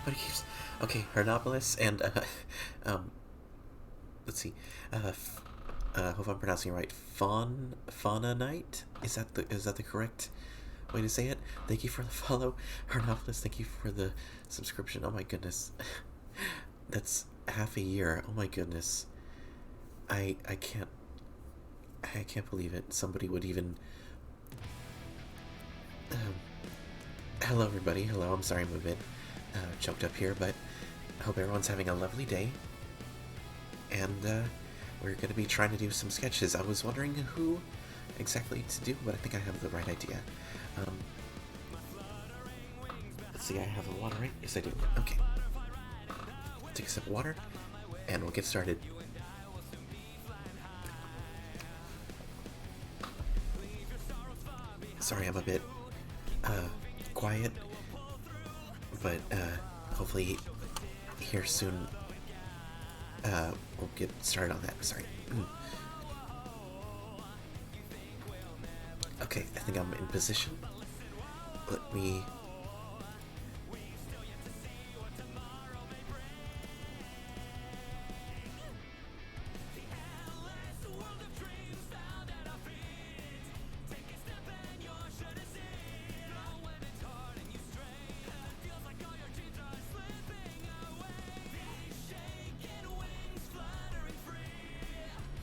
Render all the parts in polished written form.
What keeps? Okay, Hernopolis and um, let's see, hope I'm pronouncing it right. Fauna Knight. Is that the correct way to say it? Thank you for the follow, Hernopolis. Thank you for the subscription. Oh my goodness, that's half a year. Oh my goodness, I can't believe it. Somebody would even. Um, Hello, everybody. Hello. I'm sorry I'm a bit choked up here, but I hope everyone's having a lovely day. And we're going to be trying to do some sketches. I was wondering who exactly to do, but I think I have the right idea. Um, let's see, I have the water, right? Yes, I do. Okay. Take a sip of water, and we'll get started. Sorry, I'm a bit quiet, but hopefully here soon we'll get started on that. Sorry. Okay, I think I'm in position. Let me.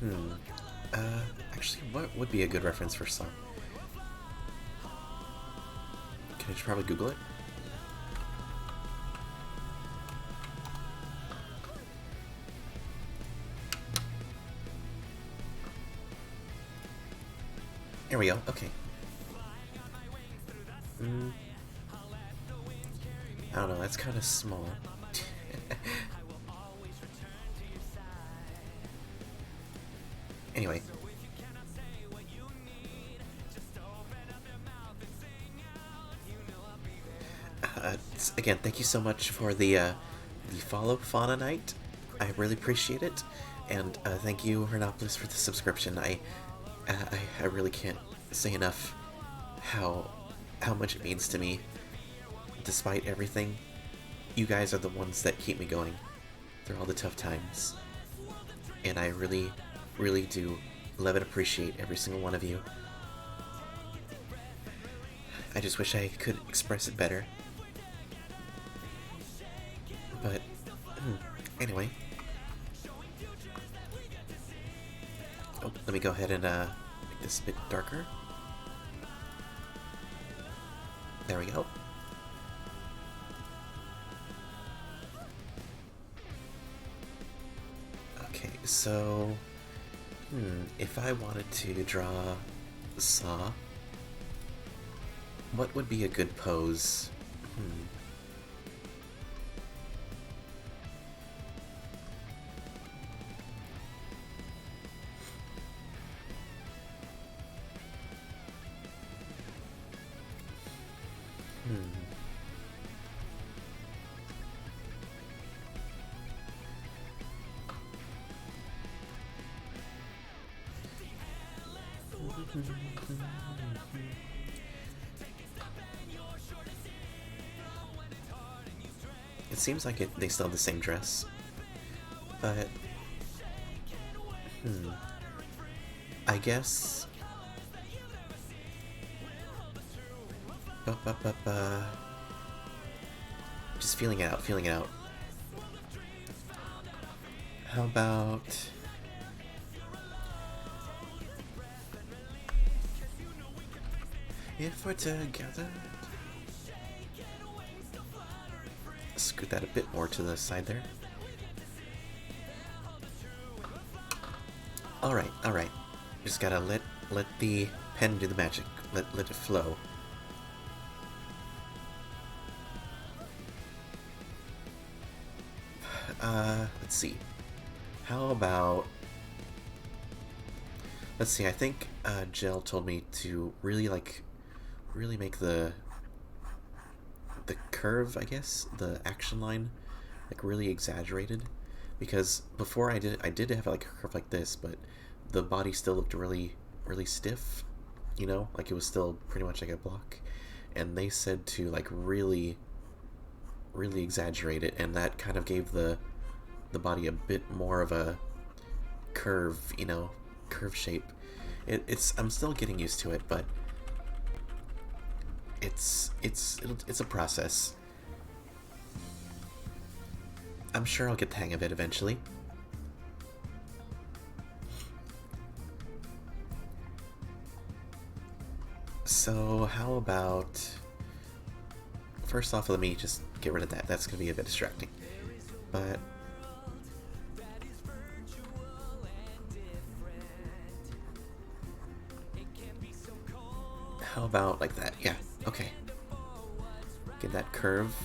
Hmm. Actually, what would be a good reference for Saa? Can I just probably Google it? Here we go. Okay. I don't know. That's kind of small. Anyway. Again, thank you so much for the follow, Fauna Night. I really appreciate it, and thank you, Hernopolis, for the subscription. I really can't say enough how much it means to me. Despite everything, you guys are the ones that keep me going through all the tough times, and I really, really do love and appreciate every single one of you. I just wish I could express it better. But, anyway. Oh, let me go ahead and make this a bit darker. There we go. Okay, so... if I wanted to draw Saa, what would be a good pose? It seems like they still have the same dress, but I guess just feeling it out, feeling it out. How about if we're together? Scoot that a bit more to the side there. Alright, alright. Just gotta let the pen do the magic. Let it flow. Let's see. How about... Let's see, I think Jill told me to really make the curve, I guess, the action line, like really exaggerated, because before I did have like a curve like this, but the body still looked really stiff, you know, like it was still pretty much like a block. And they said to like really really exaggerate it, and that kind of gave the body a bit more of a curve, you know, curve shape. I'm still getting used to it, but it's a process. I'm sure I'll get the hang of it eventually. So how about, first off, let me just get rid of that. That's going to be a bit distracting. But how about like that? Yeah, okay. Get that curve.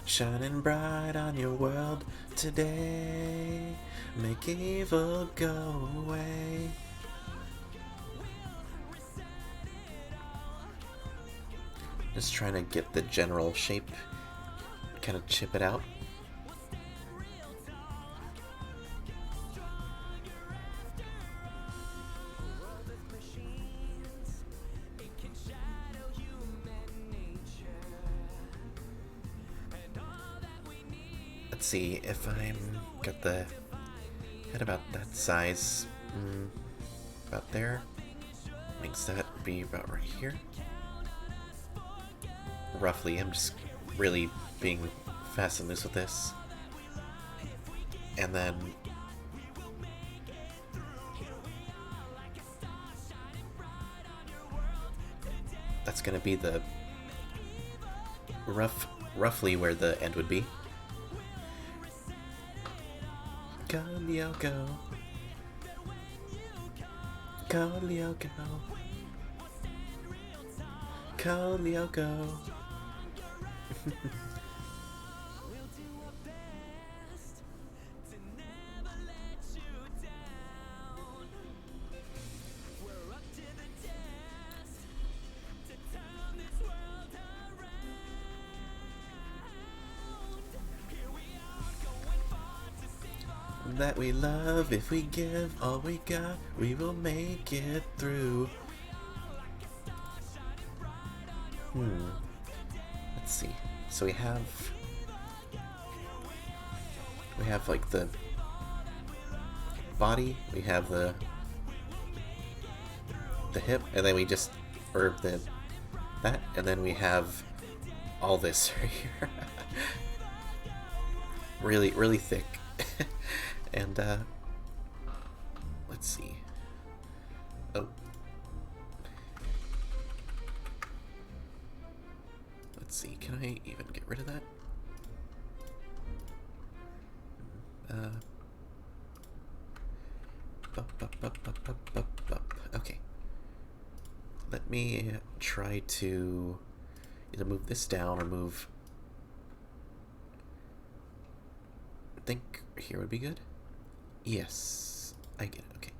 Shining bright on your world today, make evil go away. Just trying to get the general shape, kind of chip it out. Let's see if I'm got the head about that size, about there. Makes that be about right here. Roughly, I'm just really being fast and loose with this. And then that's gonna be the roughly where the end would be. Go Leo go. Go Leo go. Go Leo go. That we love, if we give all we got, we will make it through. Let's see. So we have like the body, we have the hip, and then we just, or that, and then we have all this right here. really thick. And let's see. Oh. Let's see, can I even get rid of that? Okay. Let me try to either move this down or move. I think here would be good. Yes, I get it. Okay,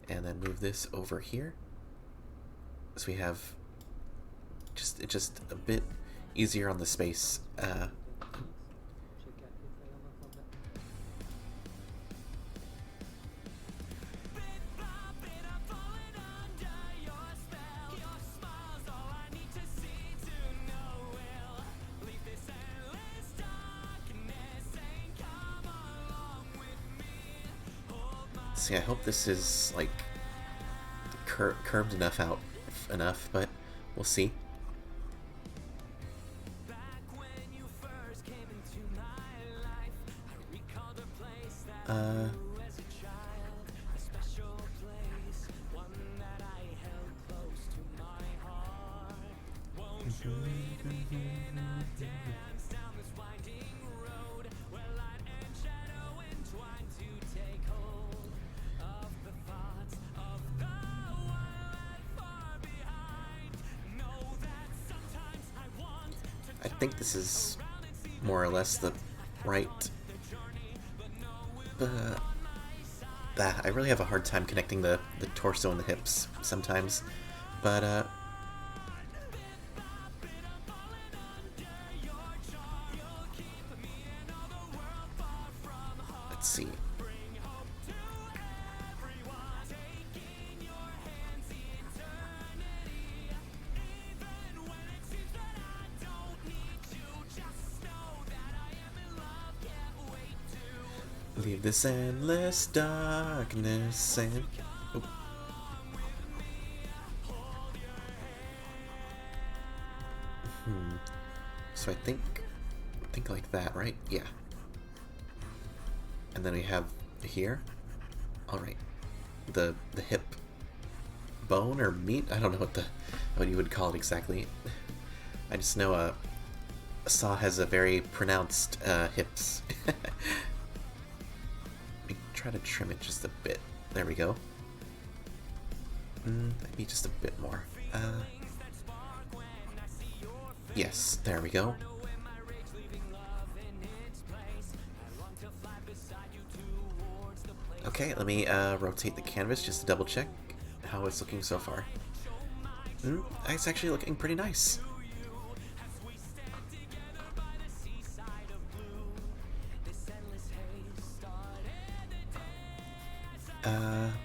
and then move this over here, so we have just a bit easier on the space. See, I hope this is like curved enough but we'll see. I think this is more or less the right. I really have a hard time connecting the torso and the hips sometimes, but Leave this endless darkness and... Oh. So I think like that, right? Yeah. And then we have here. All right. The hip bone or meat? I don't know what you would call it exactly. I just know Saa has a very pronounced hips. Let me try to trim it just a bit. There we go. Maybe just a bit more. Yes, there we go. Okay, let me rotate the canvas just to double check how it's looking so far. It's actually looking pretty nice.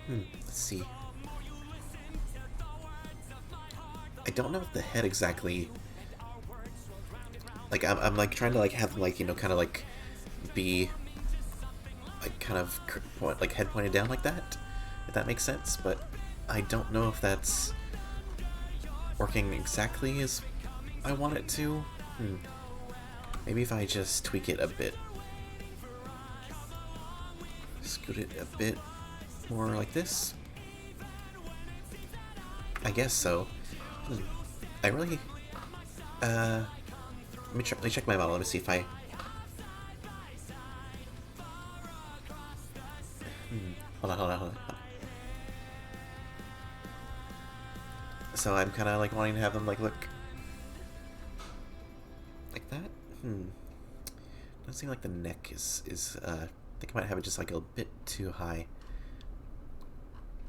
Let's see. I don't know if the head exactly... Like, I'm like trying to like have them like, you know, kind of like be like kind of like head pointed down like that, if that makes sense, but I don't know if that's working exactly as I want it to. Maybe if I just tweak it a bit. Scoot it a bit more like this. I guess so. I really... Let me check my model. Let me see if I... Hold on. So I'm kind of like wanting to have them like look like that. Doesn't seem like the neck is I think I might have it just like a bit too high.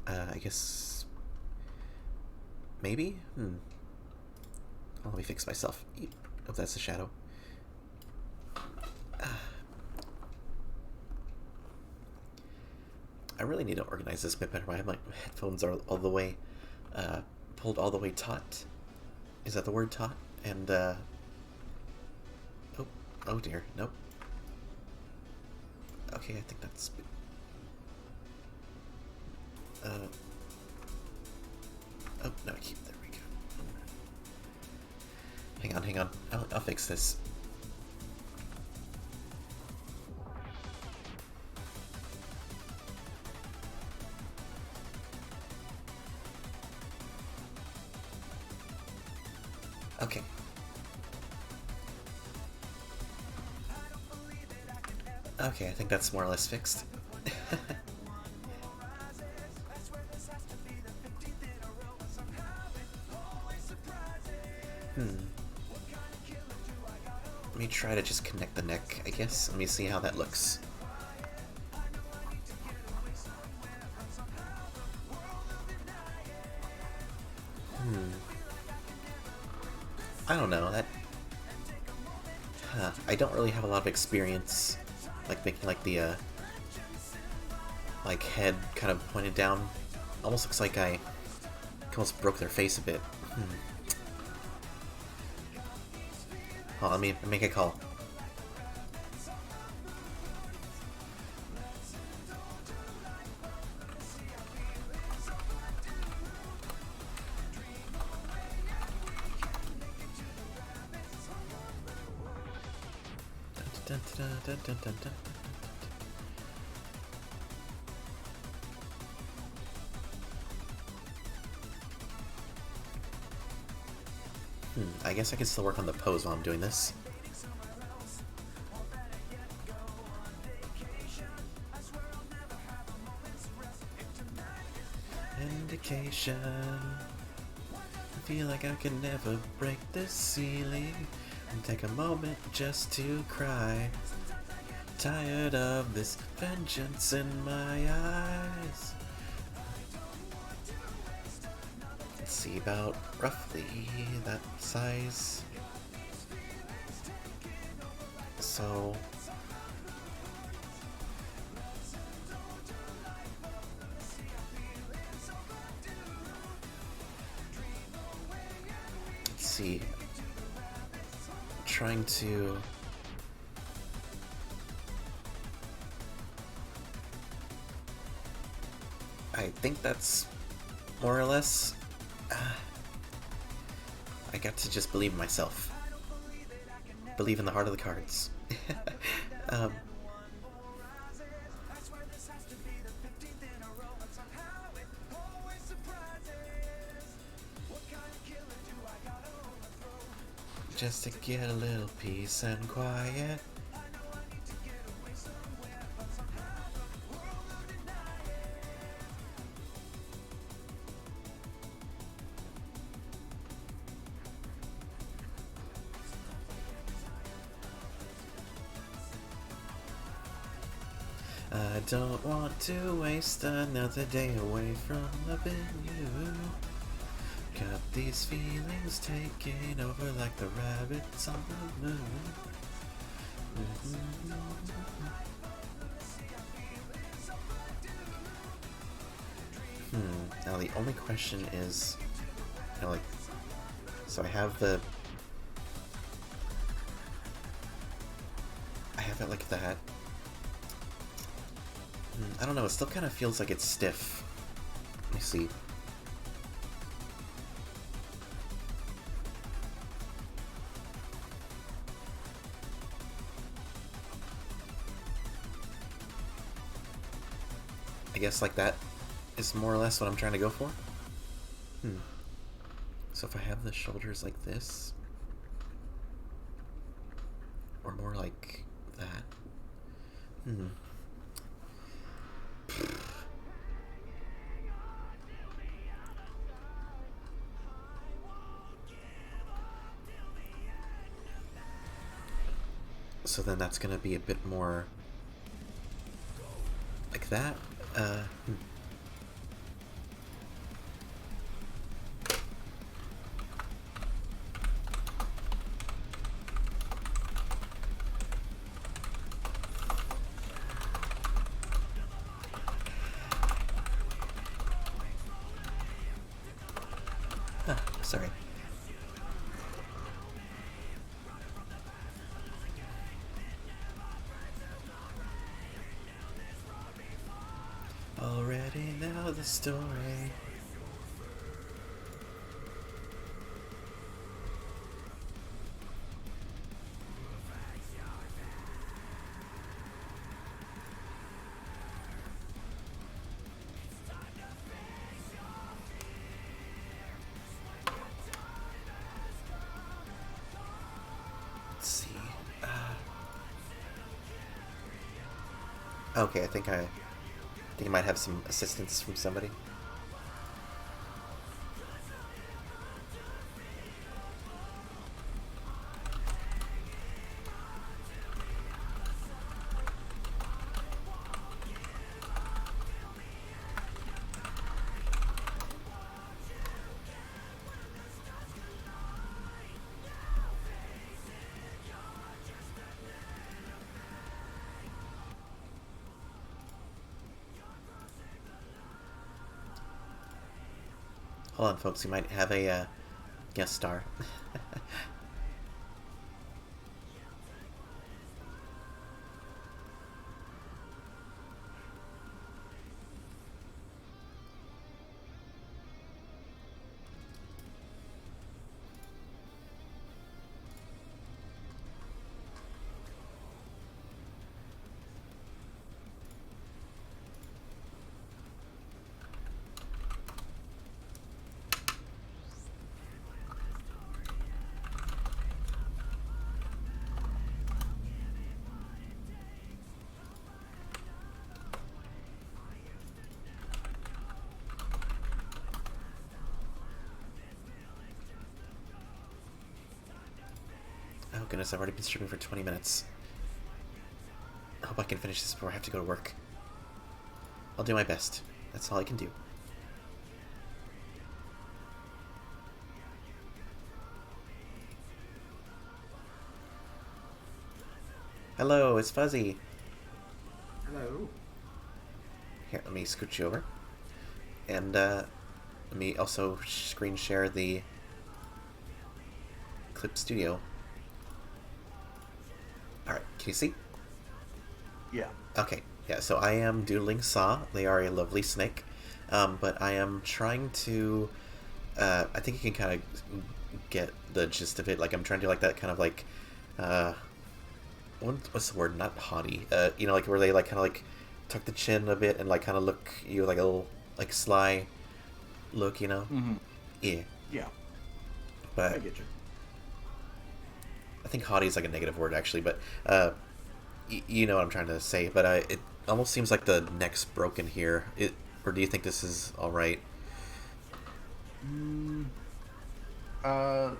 I guess maybe. Oh, let me fix myself. Oh, that's a shadow. I really need to organize this bit better. I have my headphones are all the way pulled all the way taut. Is that the word taut? And oh dear, nope. Okay, I think that's oh no, I keep... There we go. Hang on. I'll fix this. Okay. Okay, I think that's more or less fixed. Let me try to just connect the neck, I guess. Let me see how that looks. I don't know, that... I don't really have a lot of experience, like, making, like, the, like, head kind of pointed down. Almost looks like I almost broke their face a bit. Oh, let me make a call. I guess I can still work on the pose while I'm doing this. Indication. I feel like I can never break this ceiling and take a moment just to cry. Tired of this vengeance in my eyes. Let's see, about roughly that size. So... let's see. I'm trying to... I think that's more or less... I got to just believe in myself. Believe in the heart of the cards. um, just to get a little peace and quiet. I don't want to waste another day away from loving you. Got these feelings taking over like the rabbits on the moon. Now the only question is, like, so I have it like that. I don't know, it still kind of feels like it's stiff. Let me see. I guess like that is more or less what I'm trying to go for. So if I have the shoulders like this, or more like that. So then that's gonna be a bit more like that. Sorry. Already know the story. Let's see. Okay, I think I might have some assistance from somebody. Hold on, folks. You might have a guest star. Oh goodness, I've already been streaming for 20 minutes. I hope I can finish this before I have to go to work. I'll do my best. That's all I can do. Hello, it's Fuzzy. Hello. Here, let me scoot you over. And let me also screen share the Clip Studio. Alright, can you see? Yeah. Okay, yeah, so I am doodling Saa. They are a lovely snake. But I am trying to. I think you can kind of get the gist of it. Like I'm trying to do like that kind of like, uh, what's the word? Not haughty. Like where they like kind of like tuck the chin a bit and like kind of look you like a little like sly look. Mm-hmm. Yeah. Yeah, I But get you. I think haughty is like a negative word actually. But you know what I'm trying to say. But it almost seems like the neck's broken here. Or do you think this is all right? Mm, uh,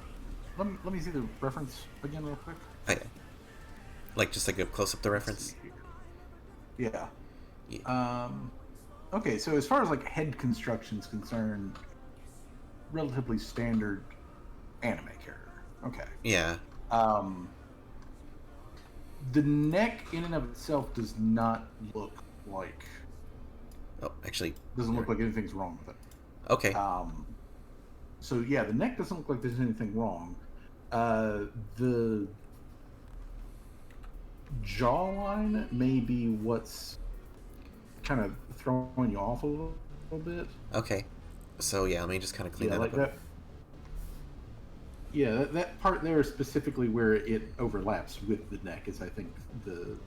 let me see the reference again real quick. Okay. Like just like a close up the Let's see reference. here. Yeah. Yeah. Okay, so as far as like head construction is concerned, relatively standard anime character. Okay. Yeah. Um, the neck in and of itself does not look like Oh, actually. doesn't look like anything's wrong with it. Okay. So yeah, the neck doesn't look like there's anything wrong. The jawline may be what's kind of throwing you off a little bit. Okay. So yeah, let me just kind of clean Yeah, that like up. that. Yeah, that part there specifically where it overlaps with the neck is, I think, the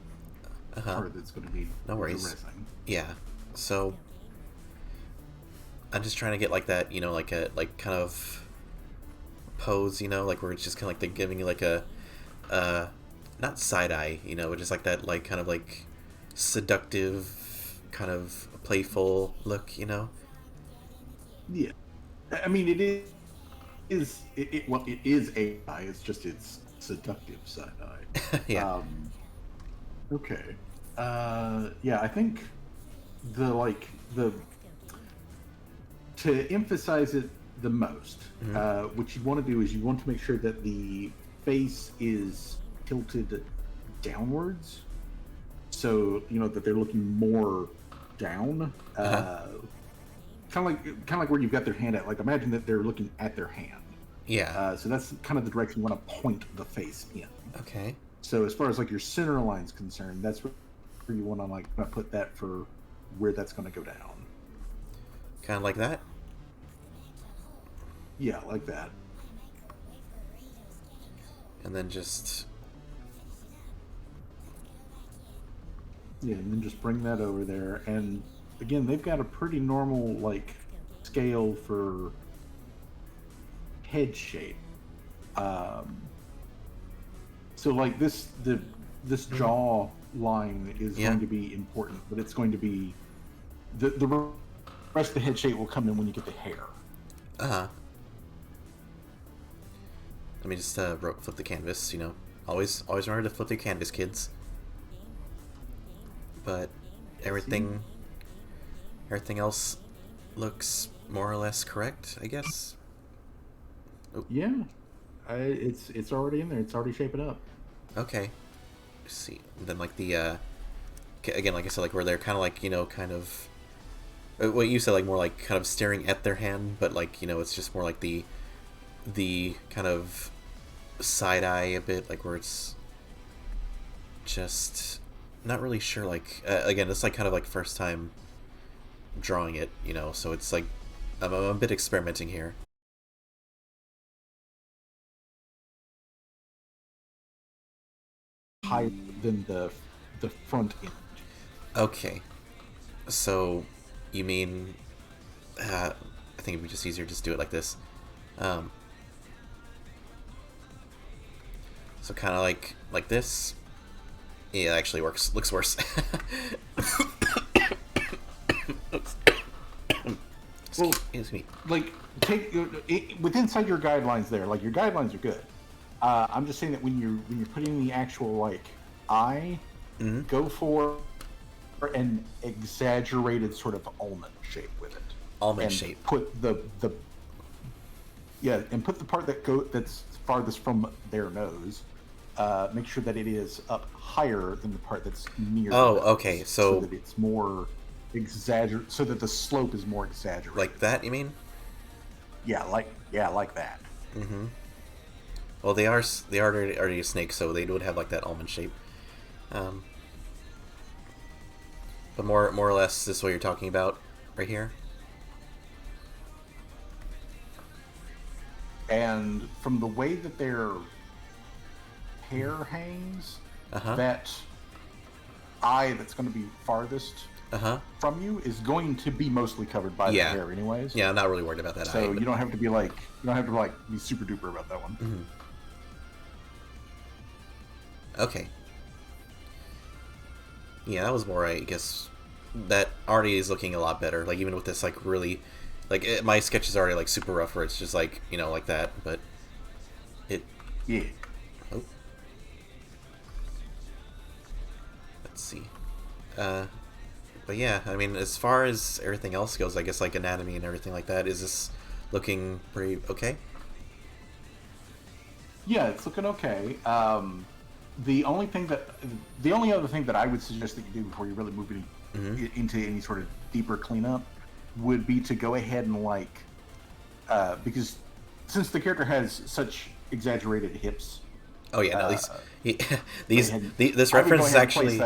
Uh huh. part that's going to be No worries. addressing. Yeah. So I'm just trying to get like that, like a like kind of pose, like where it's just kind of like they're giving you like a, uh, not side eye, but just like that, like kind of like seductive, kind of playful look. Yeah, I mean it is AI. It's just its seductive side eye. Yeah. Okay. Yeah, I think the like the to emphasize it the most, Hmm. what you want to do is you want to make sure that the face is tilted downwards, so that they're looking more down. Uh huh. Kind of like where you've got their hand at. Like imagine that they're looking at their hand. Yeah. So that's kind of the direction you want to point the face in. Okay. So as far as like your center line's concerned, that's where you want to like put that for where that's going to go down. Kind of like that. Yeah, like that. And then just Yeah, and then just bring that over there. And again, they've got a pretty normal like scale for head shape. Um, so like this jaw line is Yeah. going to be important, but it's going to be the rest of the head shape will come in when you get the hair. uh huh. Let me just flip the canvas. Always remember to flip the canvas, kids. But everything everything else looks more or less correct, I guess. Oh, Yeah, it's already in there. It's already shaping up. okay. Let's see. Then like the again, like I said, like where they're kind of like kind of what you said, like more like kind of staring at their hand, but like it's just more like the kind of side eye a bit, like where it's just not really sure. Like again, it's like kind of like first time drawing it, so it's like I'm a bit experimenting here. Higher than the front end. Okay, so you mean I think it'd be just easier to just do it like this. Um, so kind of like this. Yeah, it actually works. Looks worse. Oops. Well, Excuse me. like take with inside your guidelines there. Like your guidelines are good. I'm just saying that when you're putting the actual like eye, Mm-hmm. go for an exaggerated sort of almond shape with it, Almond and shape. put the yeah, and put the part that's farthest from their nose. Make sure that it is up higher than the part that's near. Oh, the nose, okay. so So that it's more so that the slope is more exaggerated. like that, you mean? Yeah, like that. Mm-hmm. Well, they are already a snake, so they would have like that almond shape. Um, but more or less, this is what you're talking about right here. and from the way that their hair hangs, that eye that's going to be farthest from you is going to be mostly covered by the hair, anyways. Yeah, I'm not really worried about that. So you don't have to be like be super duper about that one. Mm-hmm. Okay. Yeah, that was more, I guess. That already is looking a lot better. Like, even with this, like, really, like, my sketch is already like super rough, where it's just like, you know, like that. But it. Yeah. Oh. Let's see. But yeah, I mean, as far as everything else goes, I guess, like, anatomy and everything like that, is this looking pretty okay? Yeah, it's looking okay. The only other thing that I would suggest that you do before you really move into any sort of deeper cleanup would be to go ahead and because since the character has such exaggerated hips. Oh yeah, no, this reference is actually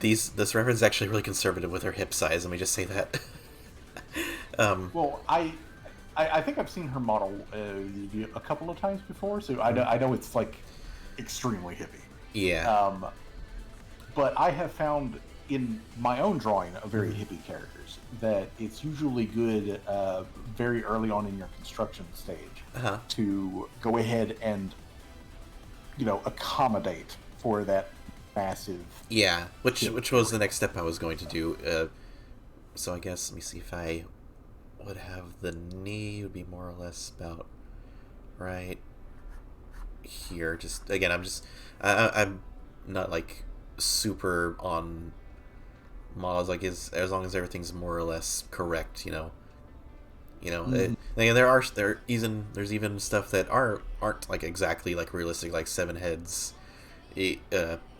this reference is actually really conservative with her hip size. Let me just say that. Well, I think I've seen her model a couple of times before, so I know it's like extremely hippie. Yeah. But I have found in my own drawing of very hippie characters that it's usually good very early on in your construction stage to go ahead and accommodate for that massive. Yeah, which was the next step I was going to do. So I guess let me see if I would have the knee would be more or less about right here. Just again, I'm not like super on models, like as long as everything's more or less correct, there's even stuff that aren't like exactly like realistic, like 7 heads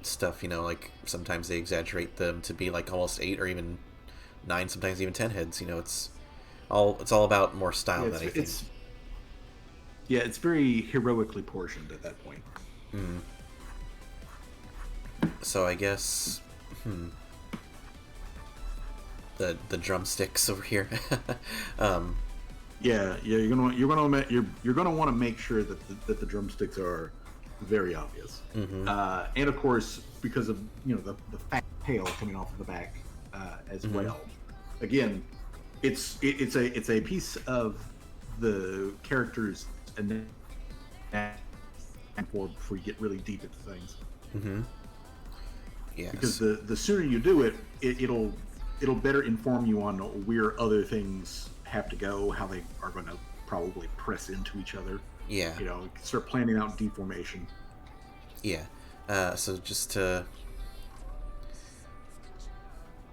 stuff, like sometimes they exaggerate them to be like almost 8 or even 9, sometimes even 10 heads. It's all about more style than anything. It's very heroically portioned at that point. So I guess the drumsticks over here. You're gonna want to make sure that the drumsticks are very obvious, and of course because of the fat tail coming off of the back as well. Again, it's a piece of the character's and before you get really deep into things. Yes. Because the sooner you do it, it'll better inform you on where other things have to go, how they are going to probably press into each other. Yeah. Start planning out deformation. Yeah. So just to.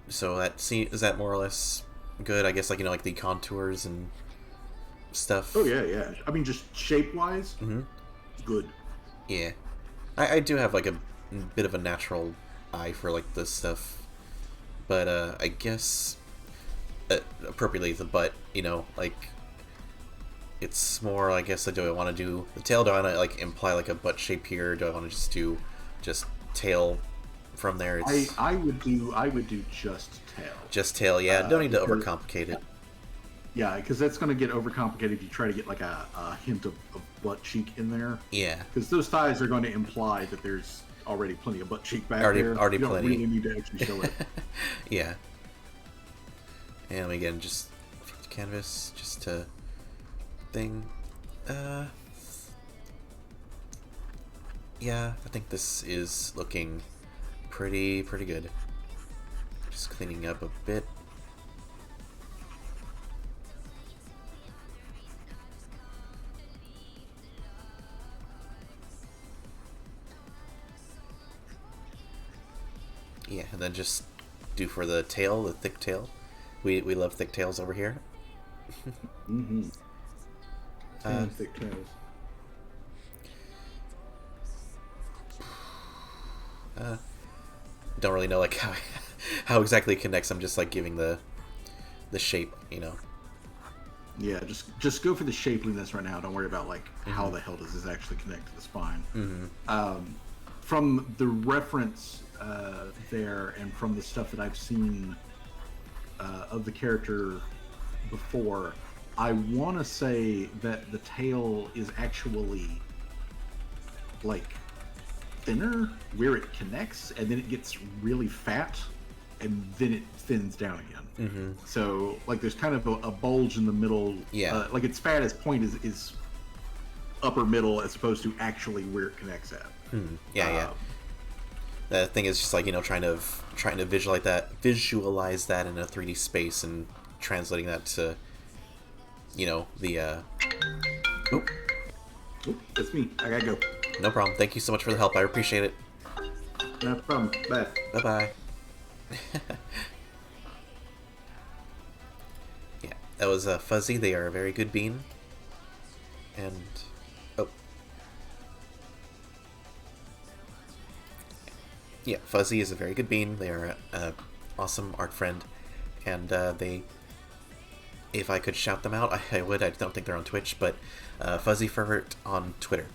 So is that more or less good? I guess like like the contours and stuff. Oh yeah. I mean, just shape wise, good. Yeah, I do have like a bit of a natural eye for like this stuff, but I guess appropriately the butt, like it's more. I guess do I want to do the tail? Do I want to like imply like a butt shape here? Do I want to just do tail from there? I would do just tail. Just tail, yeah. Don't need to overcomplicate it. Yeah, because that's going to get overcomplicated if you try to get like a hint of butt cheek in there. Yeah. Because those thighs are going to imply that there's already plenty of butt cheek back there. Already you don't plenty. really need to actually show it. Yeah. And again, just flip the canvas, just to thing. Yeah, I think this is looking pretty good. Just cleaning up a bit. Yeah, and then just do for the tail, the thick tail. We love thick tails over here. Thick tails. Don't really know like how exactly it connects. I'm just like giving the shape, Yeah, just go for the shapeliness right now. Don't worry about like how the hell does this actually connect to the spine. From the reference there, and from the stuff that I've seen of the character before, I want to say that the tail is actually like thinner where it connects, and then it gets really fat, and then it thins down again. Mm-hmm. So like there's kind of a bulge in the middle. Yeah. Like its fattest point is upper middle as opposed to actually where it connects at. Yeah. The thing is just like, trying to visualize that in a 3D space and translating that to, the oh, Oop, that's me. I gotta go. no problem. Thank you so much for the help. I appreciate it. No problem. Bye. Bye bye. Yeah, that was Fuzzy. They are a very good bean. And oh, yeah, Fuzzy is a very good bean. They are an awesome art friend, and they. If I could shout them out, I would. I don't think they're on Twitch, but Fuzzy Fervert on Twitter.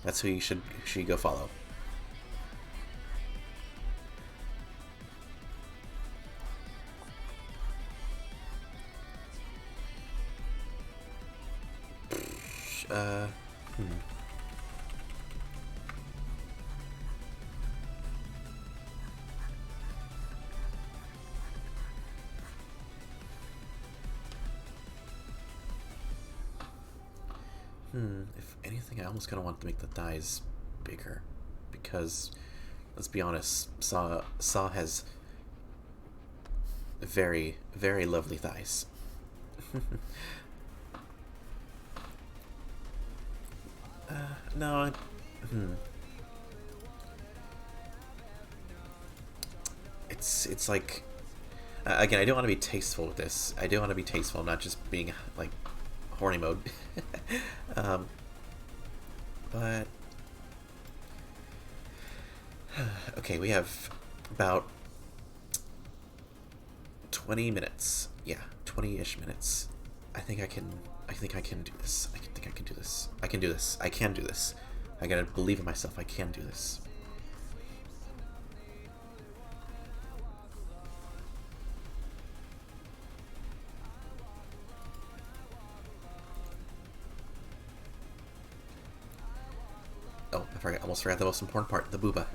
That's who you should go follow. Hmm. If anything, I almost kind of want to make the thighs bigger, because let's be honest, Saa has very, very lovely thighs. No, it's like again, I don't want to be tasteful with this. I do want to be tasteful, not just being like horny mode. But okay, we have about 20 minutes. Yeah, 20-ish minutes. I think I can do this. I think I can do this. I can do this. I can do this. I gotta believe in myself. I can do this. Oh, almost forgot the most important part, the booba.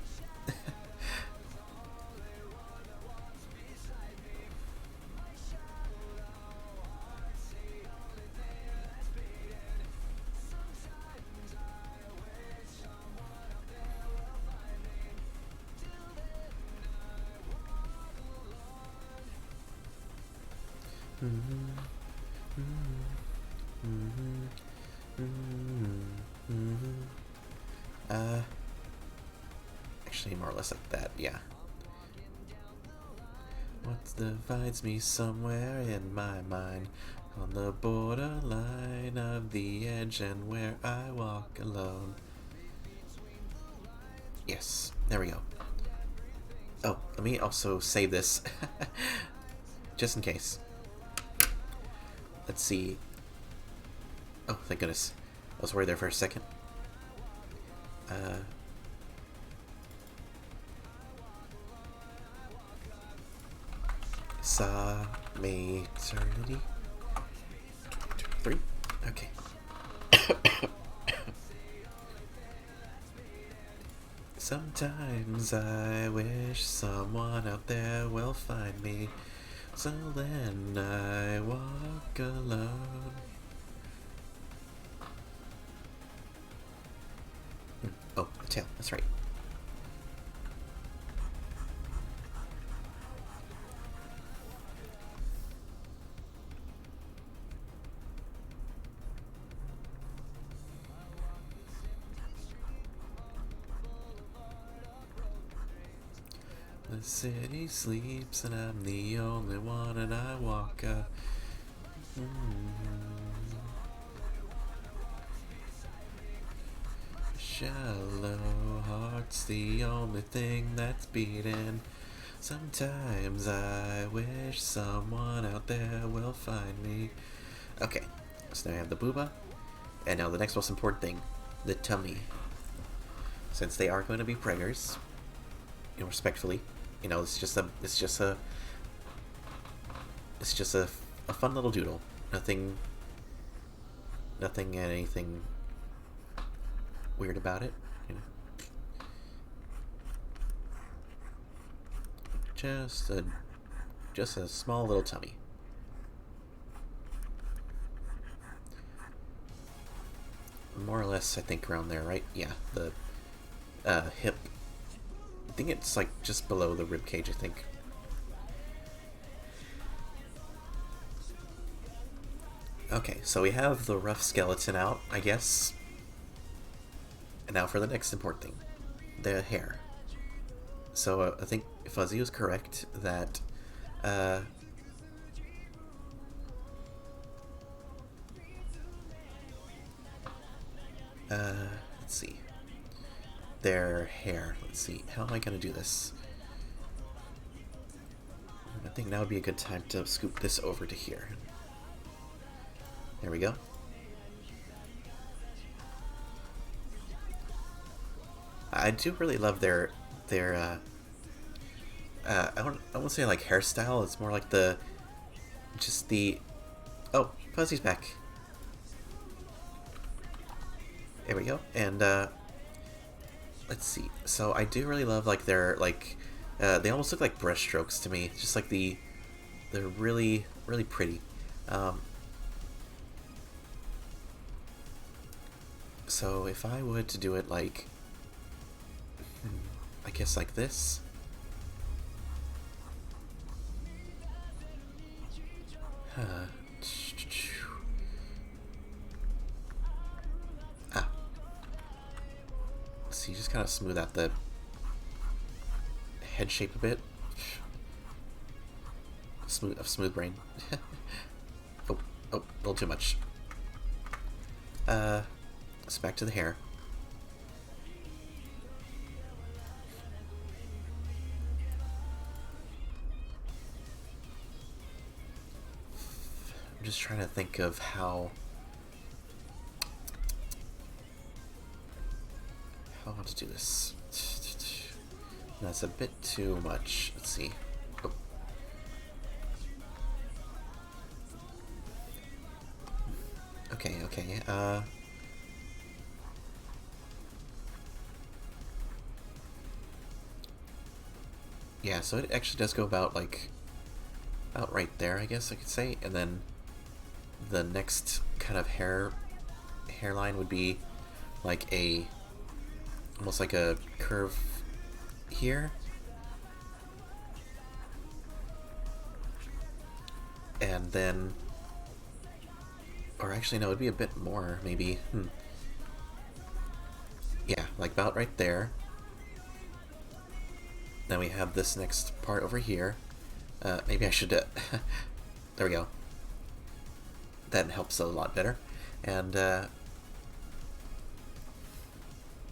Actually, more or less like that, yeah. What divides me somewhere in my mind, on the borderline of the edge and where I walk alone. Yes, there we go. Oh, let me also save this, just in case. Let's see. Oh, thank goodness. I was worried there for a second. Saa Mayternity. 2, 3. Okay. Sometimes I wish someone out there will find me, so then I walk alone. Oh, the tail. That's right. The city sleeps and I'm the only one, and I walk a shallow heart's the only thing that's beating. Sometimes I wish someone out there will find me. Okay, so now I have the booba, and now the next most important thing, the tummy. Since they are going to be preggers, respectfully, it's just a fun little doodle. Nothing Nothing, anything weird about it. You know? Just a small little tummy. More or less, I think around there, right? Yeah, the hip. I think it's like just below the rib cage, I think. Okay, so we have the rough skeleton out, I guess. And now for the next important thing, the hair. So I think Fuzzy was correct that let's see, their hair. Let's see, how am I gonna do this? I think now would be a good time to scoop this over to here. There we go. I do really love their I won't say like hairstyle. It's more like the oh, Fuzzy's back. There we go. And let's see. So I do really love like their like they almost look like brush strokes to me. Just like they're really pretty. So if I would to do it like I guess like this. Ah. So you just kind of smooth out the head shape a bit. Smooth brain. oh, a little too much. So back to the hair. I'm just trying to think of how I want to do this. That's a bit too much. Let's see. Oh. Okay. Yeah, so it actually does go about right there, I guess I could say, and then the next kind of hairline would be like almost like a curve here, and then, or actually no, it'd be a bit more maybe. Yeah, like about right there. Then we have this next part over here. Maybe I should there we go. That helps a lot better. And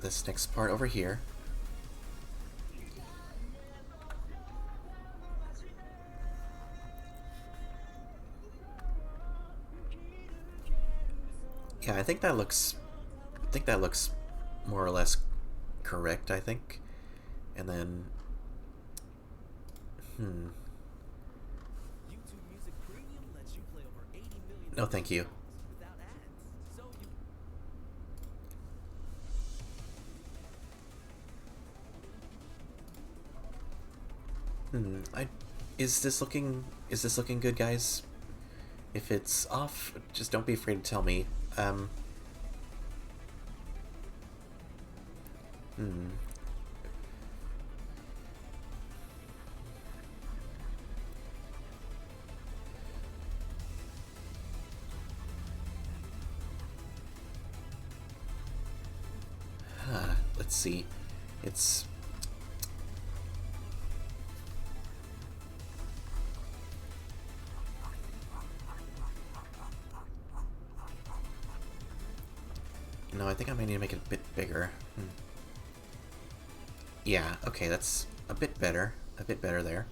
this next part over here. Yeah, I think that looks more or less correct, I think. And then no, thank you. Is this looking good, guys? If it's off, just don't be afraid to tell me. Let's see. It's no, I think I might need to make it a bit bigger. Yeah, okay, that's a bit better. A bit better there.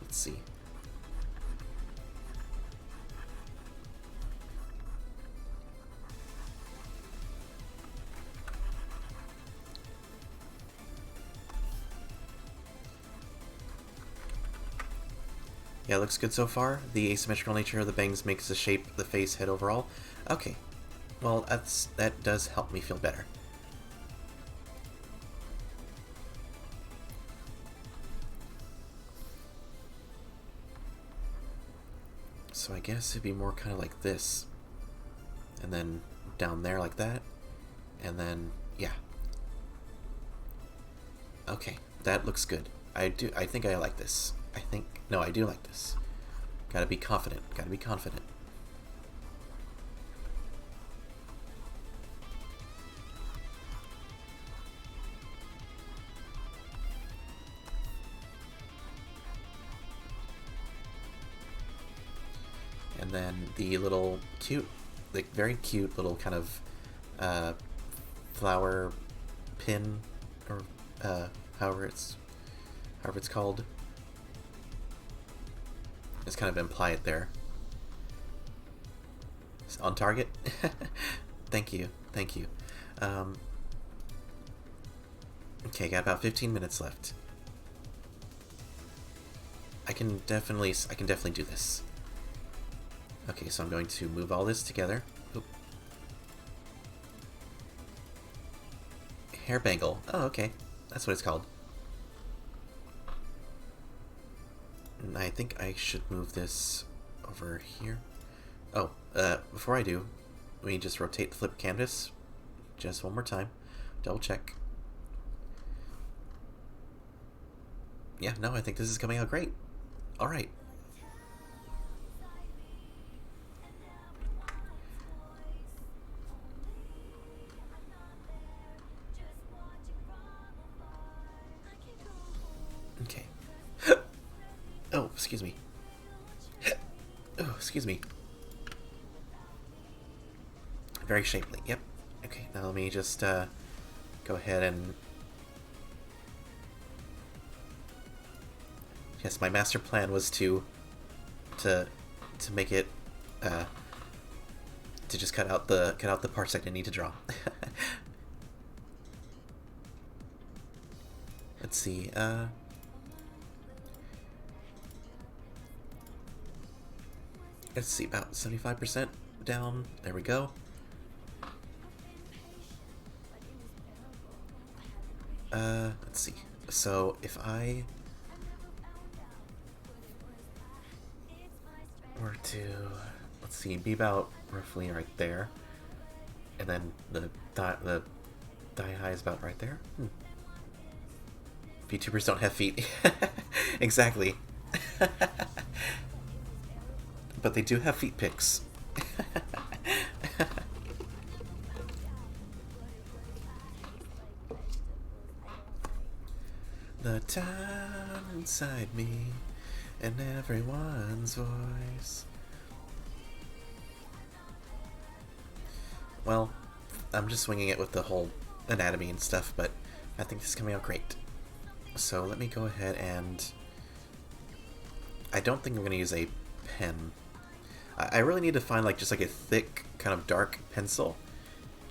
Let's see. Yeah, it looks good so far. The asymmetrical nature of the bangs makes the shape, the face, head overall. Okay. Well, that does help me feel better. So I guess it'd be more kind of like this. And then down there like that. And then, yeah. Okay, that looks good. I think I like this. No, I do like this. Gotta be confident, gotta be confident. And then the little cute, like very cute little kind of flower pin, or however it's called. It's kind of implied there. It's on target. Thank you, thank you. Okay, got about 15 minutes left. I can definitely do this. Okay, so I'm going to move all this together. Oop. Hair bangle. Oh, okay. That's what it's called. And I think I should move this over here. Oh, before I do, let me just rotate the flip canvas just one more time. Double check. Yeah, no, I think this is coming out great. Alright. Okay. Oh, excuse me. Oh, excuse me. Very shapely, yep. Okay, now let me just go ahead and... Yes, my master plan was to make it to just cut out the parts I didn't need to draw. Let's see. Let's see, about 75% down. There we go. Let's see. So if I were to, let's see, be about roughly right there, and then the thigh high is about right there. VTubers don't have feet. Exactly. But they do have feet pics. The town inside me and everyone's voice. Well, I'm just swinging it with the whole anatomy and stuff, but I think this is coming out great. So let me go ahead and... I don't think I'm going to use a pen. I really need to find like just like a thick, kind of dark pencil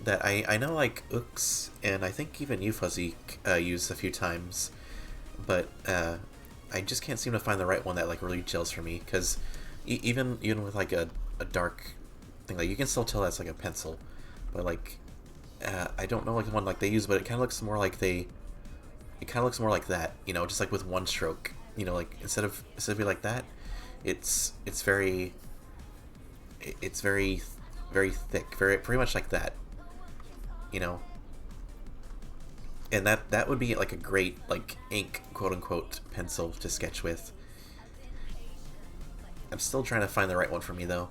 that I know like Ooks and I think even you Fuzzy used a few times, but I just can't seem to find the right one that like really gels for me, because even with like a dark thing, like you can still tell that's like a pencil, but like I don't know like the one like they use, but it kind of looks more like it kind of looks more like that, you know, just like with one stroke, you know, like instead of like that, it's very very thick, pretty much like that, you know. And that would be like a great like ink quote unquote pencil to sketch with. I'm still trying to find the right one for me though.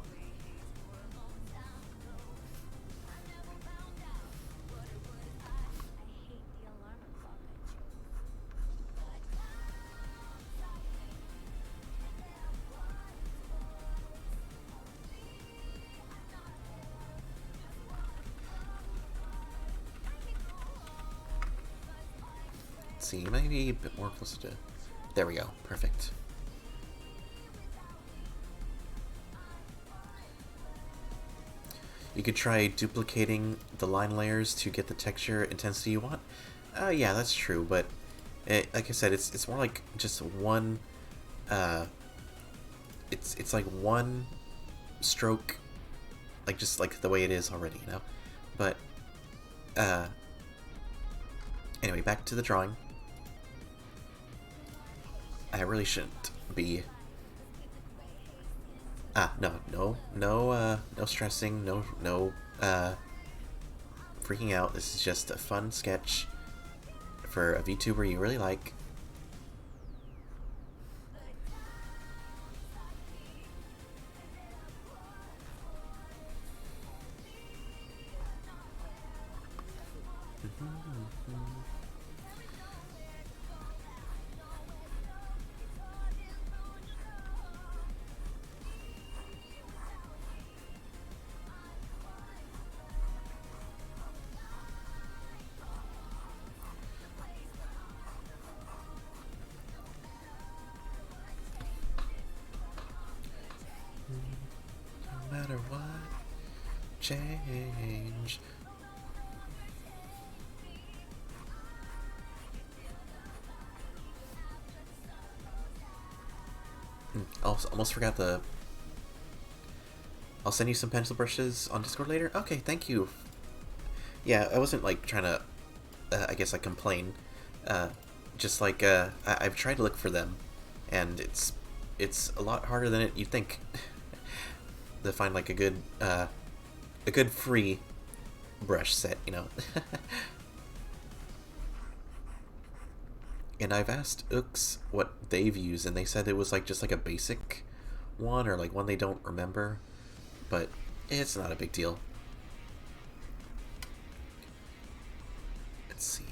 See, maybe a bit more closer to... There we go. Perfect. You could try duplicating the line layers to get the texture intensity you want. Yeah, that's true, but like I said, it's more like just one it's like one stroke, like just like the way it is already, you know. But anyway, back to the drawing. I really shouldn't be. No stressing, no freaking out. This is just a fun sketch for a VTuber you really like. No matter what, change. Also, almost forgot the. I'll send you some pencil brushes on Discord later. Okay, thank you. Yeah, I wasn't like trying to, I guess, like complain. Just like I've tried to look for them, and it's a lot harder than you think to find like a good free brush set, you know. And I've asked Ooks what they've used, and they said it was like just like a basic one or like one they don't remember, but it's not a big deal. Let's see.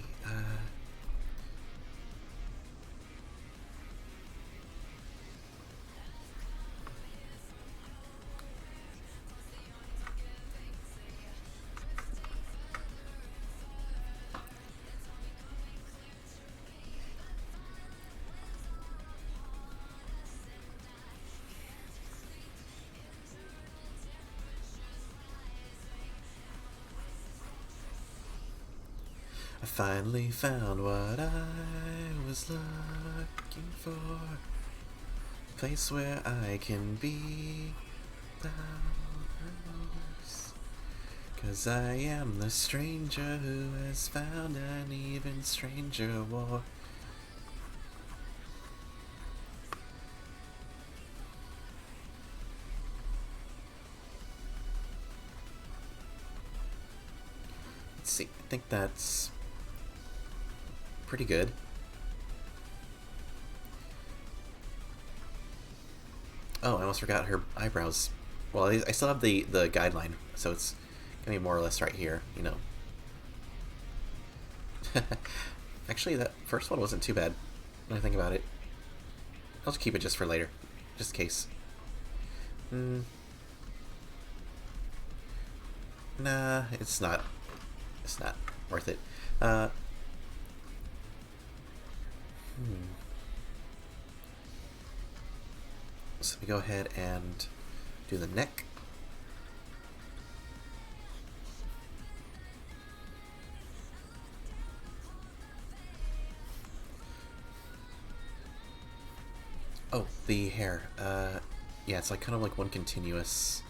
I finally found what I was looking for. A place where I can be without remorse. 'Cause I am the stranger who has found an even stranger war. Let's see, I think that's pretty good. Oh, I almost forgot her eyebrows. Well, I still have the guideline, so it's gonna be more or less right here, you know. Actually, that first one wasn't too bad when I think about it. I'll just keep it just for later, just in case. Nah, it's not. It's not worth it. So we go ahead and do the neck. Oh, the hair. Yeah, it's like kind of like one continuous